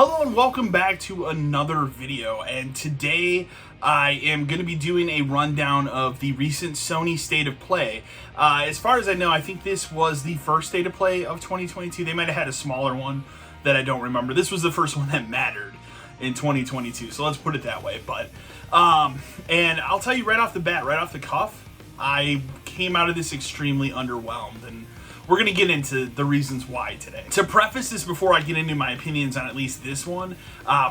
Hello and welcome back to another video, and today I am going to be doing a rundown of the recent Sony State of Play. As far as I know, I think this was the first State of Play of 2022. They might have had a smaller one that I don't remember. This was the first one that mattered in 2022, so let's put it that way. But and I'll tell you right off the bat, right off the cuff, I came out of this extremely underwhelmed, and we're going to get into the reasons why today. To preface this before I get into my opinions on at least this one,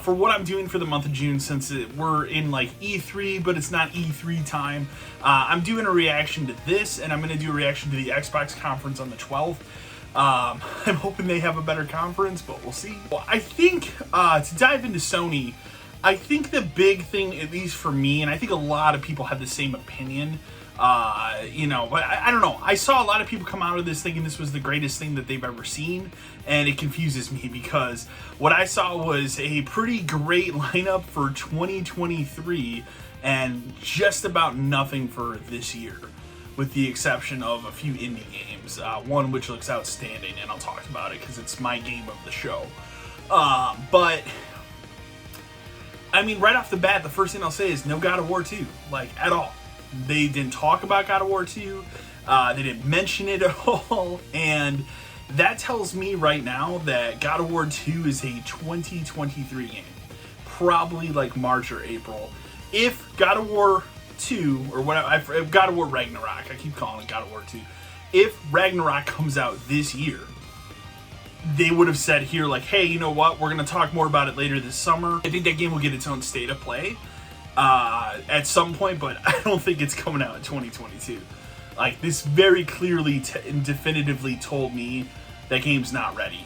for what I'm doing for the month of June, since we're in like E3, but it's not E3 time, I'm doing a reaction to this, and I'm going to do a reaction to the Xbox conference on the 12th. I'm hoping they have a better conference, but we'll see. Well, I think, to dive into Sony, I think the big thing, at least for me, and I think a lot of people have the same opinion, but I don't know. I saw a lot of people come out of this thinking this was the greatest thing that they've ever seen, and it confuses me because what I saw was a pretty great lineup for 2023 and just about nothing for this year, with the exception of a few indie games, one which looks outstanding, and I'll talk about it because it's my game of the show. But I mean, right off the bat, the first thing I'll say is no God of War 2, like, at all. They didn't talk about God of War 2, they didn't mention it at all, and that tells me right now that God of War 2 is a 2023 game. Probably like March or April. If God of War 2, or whatever, God of War Ragnarok, I keep calling it God of War 2. If Ragnarok comes out this year, they would have said here, like, hey, you know what, we're going to talk more about it later this summer. I think that game will get its own State of Play at some point, but I don't think it's coming out in 2022. Like, this very clearly and definitively told me that game's not ready,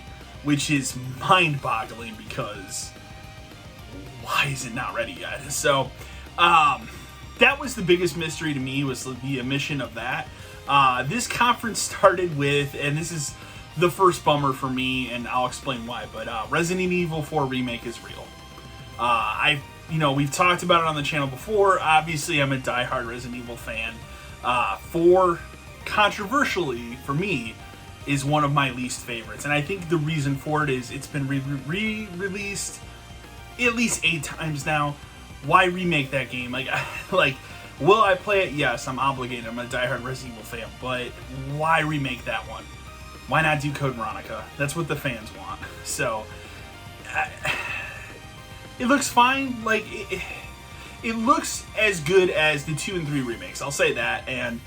which is mind-boggling because why is it not ready yet? So, that was the biggest mystery to me, was the omission of that. This conference started with, and this is the first bummer for me, and I'll explain why, but Resident Evil 4 Remake is real. We've talked about it on the channel before. Obviously, I'm a diehard Resident Evil fan. 4, controversially, for me, is one of my least favorites. And I think the reason for it is it's been re-released at least 8 times now. Why remake that game? Like, will I play it? Yes, I'm obligated. I'm a diehard Resident Evil fan. But why remake that one? Why not do Code Veronica? That's what the fans want. So, it looks fine. Like, it looks as good as the 2 and 3 remakes, I'll say that, and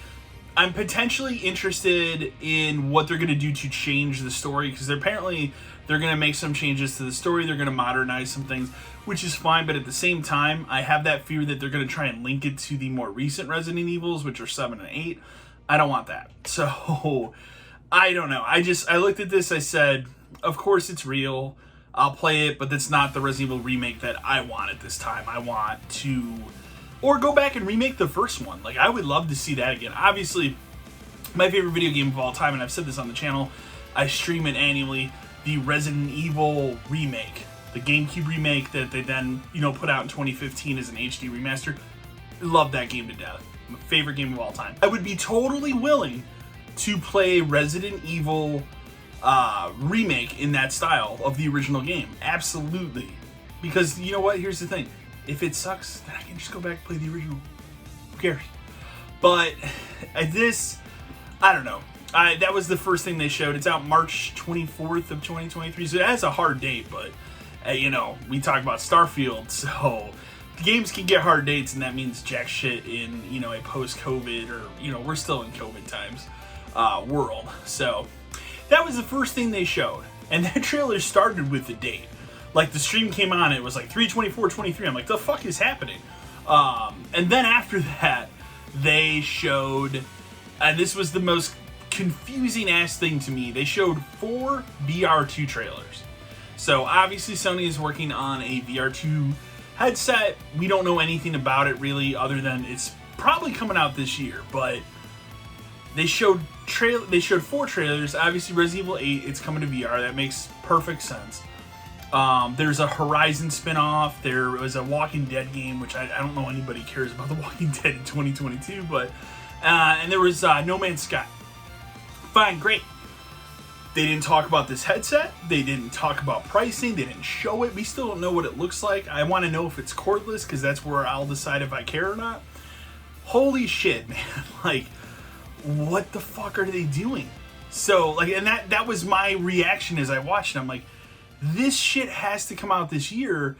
I'm potentially interested in what they're going to do to change the story, because apparently they're going to make some changes to the story, they're going to modernize some things, which is fine, but at the same time, I have that fear that they're going to try and link it to the more recent Resident Evils, which are 7 and 8. I don't want that. So, I don't know. I looked at this, I said, of course it's real, I'll play it, but that's not the Resident Evil remake that I want at this time. I want to, or go back and remake the first one. Like, I would love to see that again. Obviously, my favorite video game of all time, and I've said this on the channel, I stream it annually, the Resident Evil remake, the GameCube remake that they then, put out in 2015 as an HD remaster. Love that game to death. My favorite game of all time. I would be totally willing to play Resident Evil remake in that style of the original game. Absolutely. Because, you know what? Here's the thing. If it sucks, then I can just go back and play the original. Who cares? But this, I don't know. That was the first thing they showed. It's out March 24th of 2023, so it has a hard date, but, we talk about Starfield, so the games can get hard dates, and that means jack shit in, a post-COVID, or, we're still in COVID times, world. So that was the first thing they showed, and that trailer started with the date. Like, the stream came on, it was like 3/24/23. I'm like, the fuck is happening? And then after that, they showed, and this was the most confusing ass thing to me, they showed 4 VR2 trailers. So obviously Sony is working on a VR2 headset. We don't know anything about it really, other than it's probably coming out this year, but they showed 4 trailers. Obviously Resident Evil 8, it's coming to VR. That makes perfect sense. There's a Horizon spinoff. There was a Walking Dead game, which I don't know anybody cares about The Walking Dead in 2022, but and there was No Man's Sky. Fine, great. They didn't talk about this headset. They didn't talk about pricing. They didn't show it. We still don't know what it looks like. I want to know if it's cordless because that's where I'll decide if I care or not. Holy shit, man. Like, what the fuck are they doing? So, like, and that was my reaction as I watched it. I'm like, this shit has to come out this year.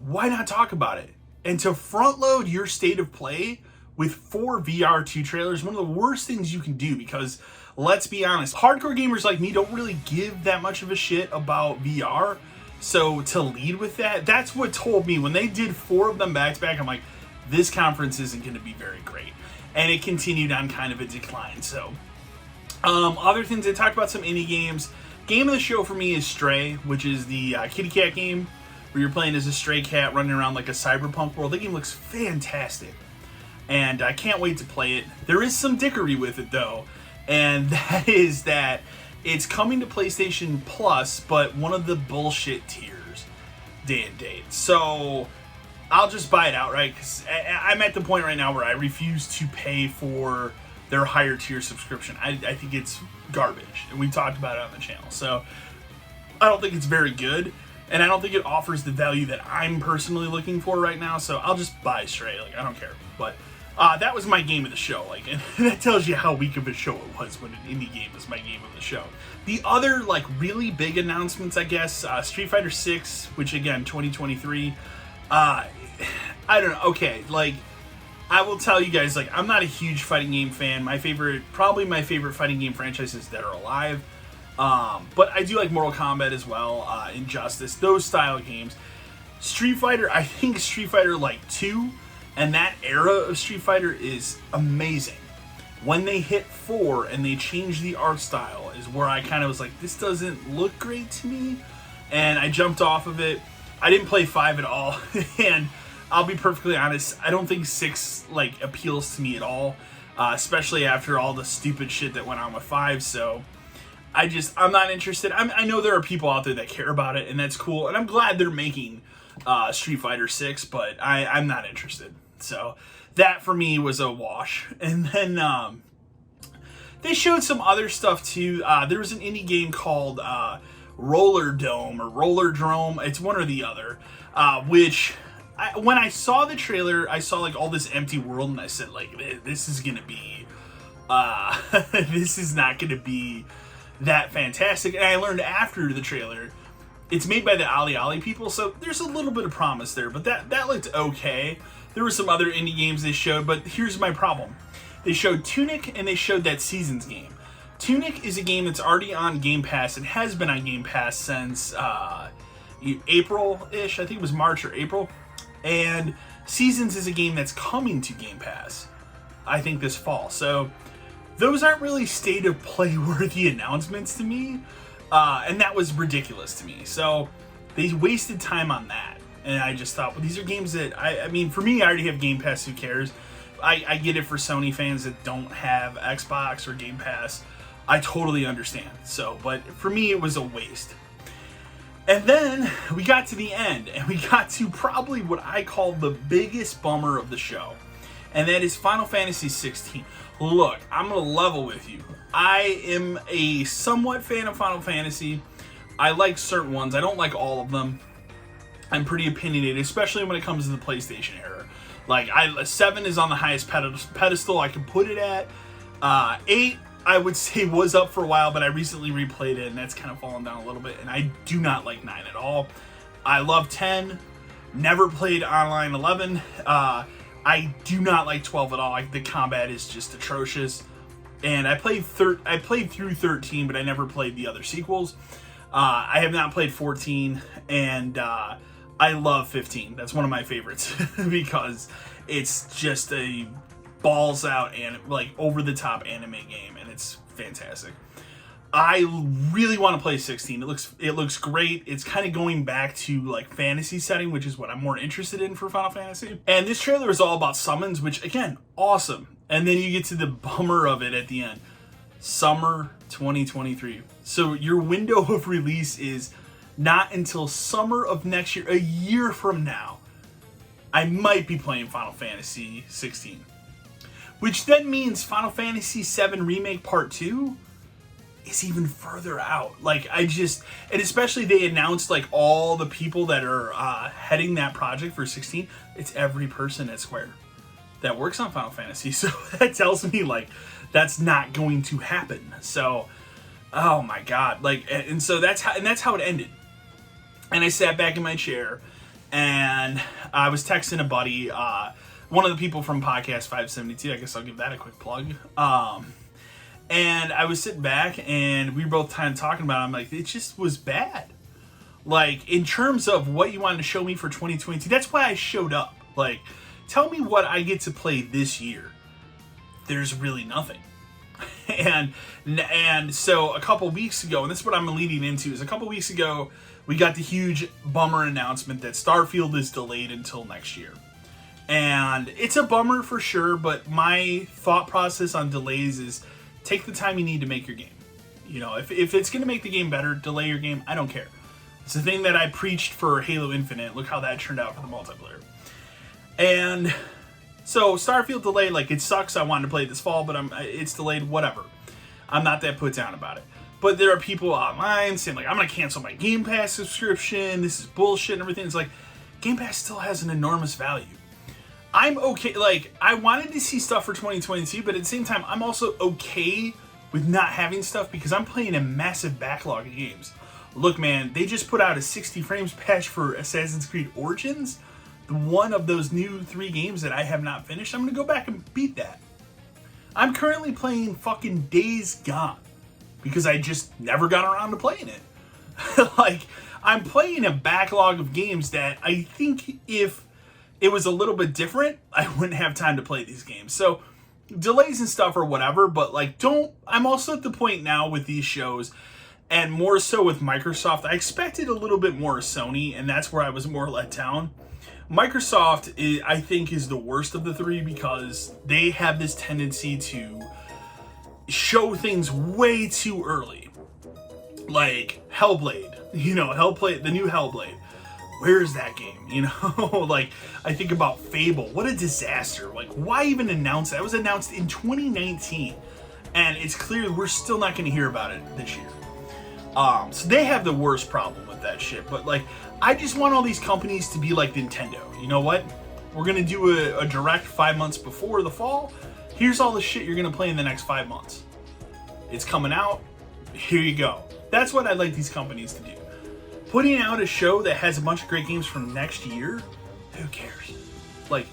Why not talk about it? And to front load your state of play with 4 VR2 trailers, one of the worst things you can do, because let's be honest, hardcore gamers like me don't really give that much of a shit about VR. So to lead with that, that's what told me when they did 4 of them back to back, I'm like, this conference isn't going to be very great. And it continued on kind of a decline. So other things, they talked about some indie games. Game of the show for me is Stray, which is the kitty cat game where you're playing as a stray cat running around like a cyberpunk world. That game looks fantastic. And I can't wait to play it. There is some dickery with it though. And that is that it's coming to PlayStation Plus, but one of the bullshit tiers, day and date. So I'll just buy it outright because I'm at the point right now where I refuse to pay for their higher tier subscription. I think it's garbage, and we talked about it on the channel. So I don't think it's very good, and I don't think it offers the value that I'm personally looking for right now. So I'll just buy Stray. Like, I don't care. But that was my game of the show. Like, and that tells you how weak of a show it was when an indie game was my game of the show. The other like really big announcements, I guess, Street Fighter 6, which again 2023. I don't know. Okay, like, I will tell you guys, like, I'm not a huge fighting game fan. Probably my favorite fighting game franchises that are alive. But I do like Mortal Kombat as well, Injustice, those style games. Street Fighter, I think Street Fighter like 2 and that era of Street Fighter is amazing. When they hit 4 and they changed the art style is where I kind of was like, this doesn't look great to me. And I jumped off of it. I didn't play 5 at all. And I'll be perfectly honest, I don't think 6 like appeals to me at all, especially after all the stupid shit that went on with 5. So I'm not interested. I know there are people out there that care about it, and that's cool, and I'm glad they're making Street Fighter 6, but I'm not interested. So that for me was a wash. And then they showed some other stuff too. There was an indie game called Roller Dome or Roller Drome. It's one or the other, which when I saw the trailer, I saw like all this empty world, and I said like, this is gonna be, this is not gonna be that fantastic. And I learned after the trailer, it's made by the Ali people, so there's a little bit of promise there. But that looked okay. There were some other indie games they showed, but here's my problem: they showed Tunic and they showed that Seasons game. Tunic is a game that's already on Game Pass and has been on Game Pass since April-ish. I think it was March or April. And Seasons is a game that's coming to Game Pass, I think, this fall. So those aren't really state of play worthy announcements to me. And that was ridiculous to me. So they wasted time on that. And I just thought, well, these are games that, I mean, for me, I already have Game Pass, who cares? I get it for Sony fans that don't have Xbox or Game Pass. I totally understand. So, but for me, it was a waste. And then we got to the end, and we got to probably what I call the biggest bummer of the show, and that is Final Fantasy 16. Look, I'm going to level with you. I am a somewhat fan of Final Fantasy. I like certain ones. I don't like all of them. I'm pretty opinionated, especially when it comes to the PlayStation era. Like, 7 is on the highest pedestal I can put it at. 8, I would say, was up for a while, but I recently replayed it, and that's kind of fallen down a little bit, and I do not like 9 at all. I love 10. Never played Online 11. I do not like 12 at all. The combat is just atrocious. And I played through 13, but I never played the other sequels. I have not played 14, and I love 15. That's one of my favorites because it's just a balls out and like over the top anime game, and it's fantastic. I really want to play 16. It looks great. It's kind of going back to like fantasy setting, which is what I'm more interested in for Final Fantasy. And this trailer is all about summons, which again, awesome. And then you get to the bummer of it at the end. Summer 2023. So your window of release is not until summer of next year, a year from now. I might be playing Final Fantasy 16. Which then means Final Fantasy VII Remake Part 2 is even further out. Like, and especially they announced like all the people that are heading that project for 16. It's every person at Square that works on Final Fantasy. So that tells me like that's not going to happen. So, oh my God. Like, and so that's how it ended. And I sat back in my chair and I was texting a buddy, one of the people from Podcast 572. I guess I'll give that a quick plug. And I was sitting back and we were both kind of talking about it. I'm like, it just was bad. Like, in terms of what you wanted to show me for 2022, that's why I showed up. Like, tell me what I get to play this year. There's really nothing. And so a couple weeks ago, and this is what I'm leading into, is a couple weeks ago, we got the huge bummer announcement that Starfield is delayed until next year. And it's a bummer for sure, but my thought process on delays is take the time you need to make your game. You know, if it's going to make the game better, delay your game. I don't care. It's the thing that I preached for Halo Infinite. Look how that turned out for the multiplayer. And so Starfield delayed, like, it sucks. I wanted to play it this fall, but it's delayed, whatever. I'm not that put down about it. But there are people online saying, like, I'm going to cancel my Game Pass subscription. This is bullshit and everything. It's like, Game Pass still has an enormous value. I'm okay. Like, I wanted to see stuff for 2022, but at the same time, I'm also okay with not having stuff because I'm playing a massive backlog of games. Look, man, they just put out a 60 frames patch for Assassin's Creed Origins. One of those new 3 games that I have not finished. I'm going to go back and beat that. I'm currently playing fucking Days Gone because I just never got around to playing it. Like, I'm playing a backlog of games that I think if it was a little bit different, I wouldn't have time to play these games. So delays and stuff or whatever, but like, I'm also at the point now with these shows, and more so with Microsoft. I expected a little bit more of Sony, and that's where I was more let down. Microsoft, I think, is the worst of the 3 because they have this tendency to show things way too early. Like Hellblade, the new Hellblade. Where is that game? Like, I think about Fable. What a disaster. Like, why even announce that? It was announced in 2019, and it's clear we're still not going to hear about it this year. So they have the worst problem with that shit. But, like, I just want all these companies to be like Nintendo. You know what? We're going to do a direct 5 months before the fall. Here's all the shit you're going to play in the next 5 months. It's coming out. Here you go. That's what I'd like these companies to do. Putting out a show that has a bunch of great games from next year, who cares? Like,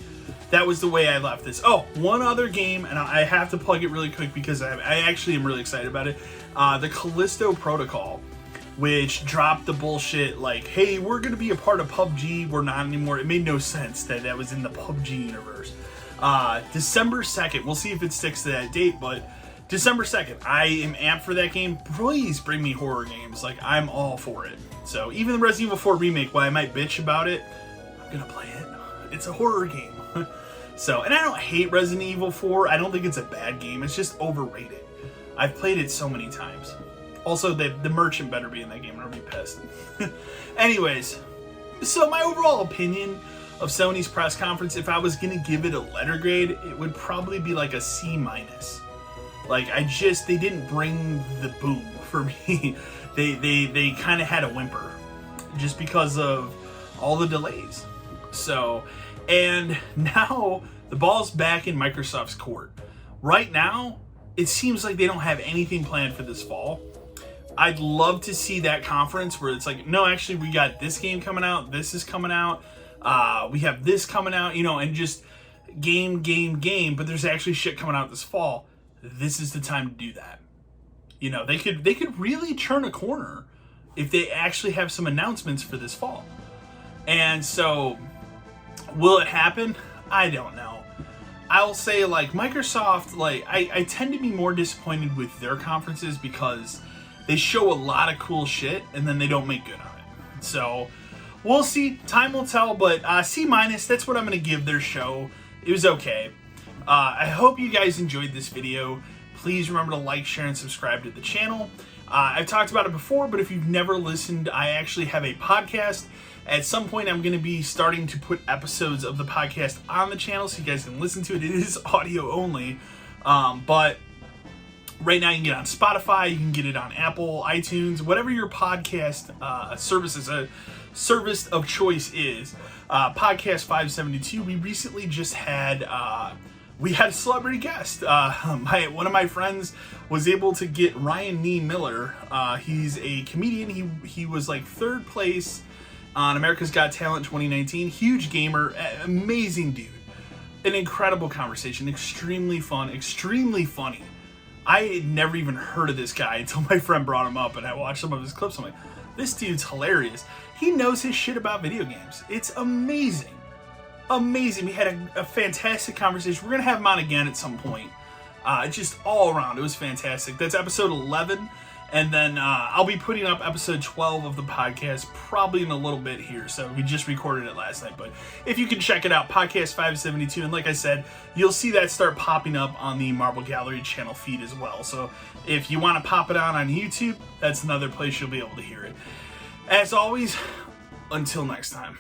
that was the way I left this. Oh, one other game, and I have to plug it really quick because I actually am really excited about it. The Callisto Protocol, which dropped the bullshit like, hey, we're going to be a part of PUBG. We're not anymore. It made no sense that was in the PUBG universe. December 2nd. We'll see if it sticks to that date, but December 2nd. I am amped for that game. Please bring me horror games. Like, I'm all for it. So even the Resident Evil 4 remake, while I might bitch about it, I'm going to play it. It's a horror game. So, and I don't hate Resident Evil 4. I don't think it's a bad game. It's just overrated. I've played it so many times. Also, the merchant better be in that game or I'll be pissed. Anyways, so my overall opinion of Sony's press conference, if I was going to give it a letter grade, it would probably be like a C-. Like, they didn't bring the boom for me. They kind of had a whimper just because of all the delays. So, and now the ball's back in Microsoft's court. Right now, it seems like they don't have anything planned for this fall. I'd love to see that conference where it's like, no, actually, we got this game coming out. This is coming out. We have this coming out, and just game. But there's actually shit coming out this fall. This is the time to do that. They could really turn a corner if they actually have some announcements for this fall. And so, will it happen? I don't know. I'll say, like, Microsoft, like, I tend to be more disappointed with their conferences because they show a lot of cool shit and then they don't make good on it. So, we'll see. Time will tell, but C-, that's what I'm going to give their show. It was okay. I hope you guys enjoyed this video. Please remember to like, share, and subscribe to the channel. I've talked about it before, but if you've never listened, I actually have a podcast. At some point, I'm going to be starting to put episodes of the podcast on the channel so you guys can listen to it. It is audio only, but Right now, you can get it on Spotify, you can get it on Apple, iTunes, whatever your podcast service of choice is. Podcast 572. We recently just had we had a celebrity guest. One of my friends was able to get Ryan Nee Miller. He's a comedian. He was like third place on America's Got Talent 2019. Huge gamer, amazing dude. An incredible conversation, extremely fun, extremely funny. I had never even heard of this guy until my friend brought him up and I watched some of his clips. I'm like, this dude's hilarious. He knows his shit about video games. It's amazing. Amazing. We had a fantastic conversation. We're going to have him on again at some point. Just all around. It was fantastic. That's episode 11. And then I'll be putting up episode 12 of the podcast probably in a little bit here. So we just recorded it last night. But if you can check it out, podcast 572. And like I said, you'll see that start popping up on the Marble Gallery channel feed as well. So if you want to pop it on YouTube, that's another place you'll be able to hear it. As always, until next time.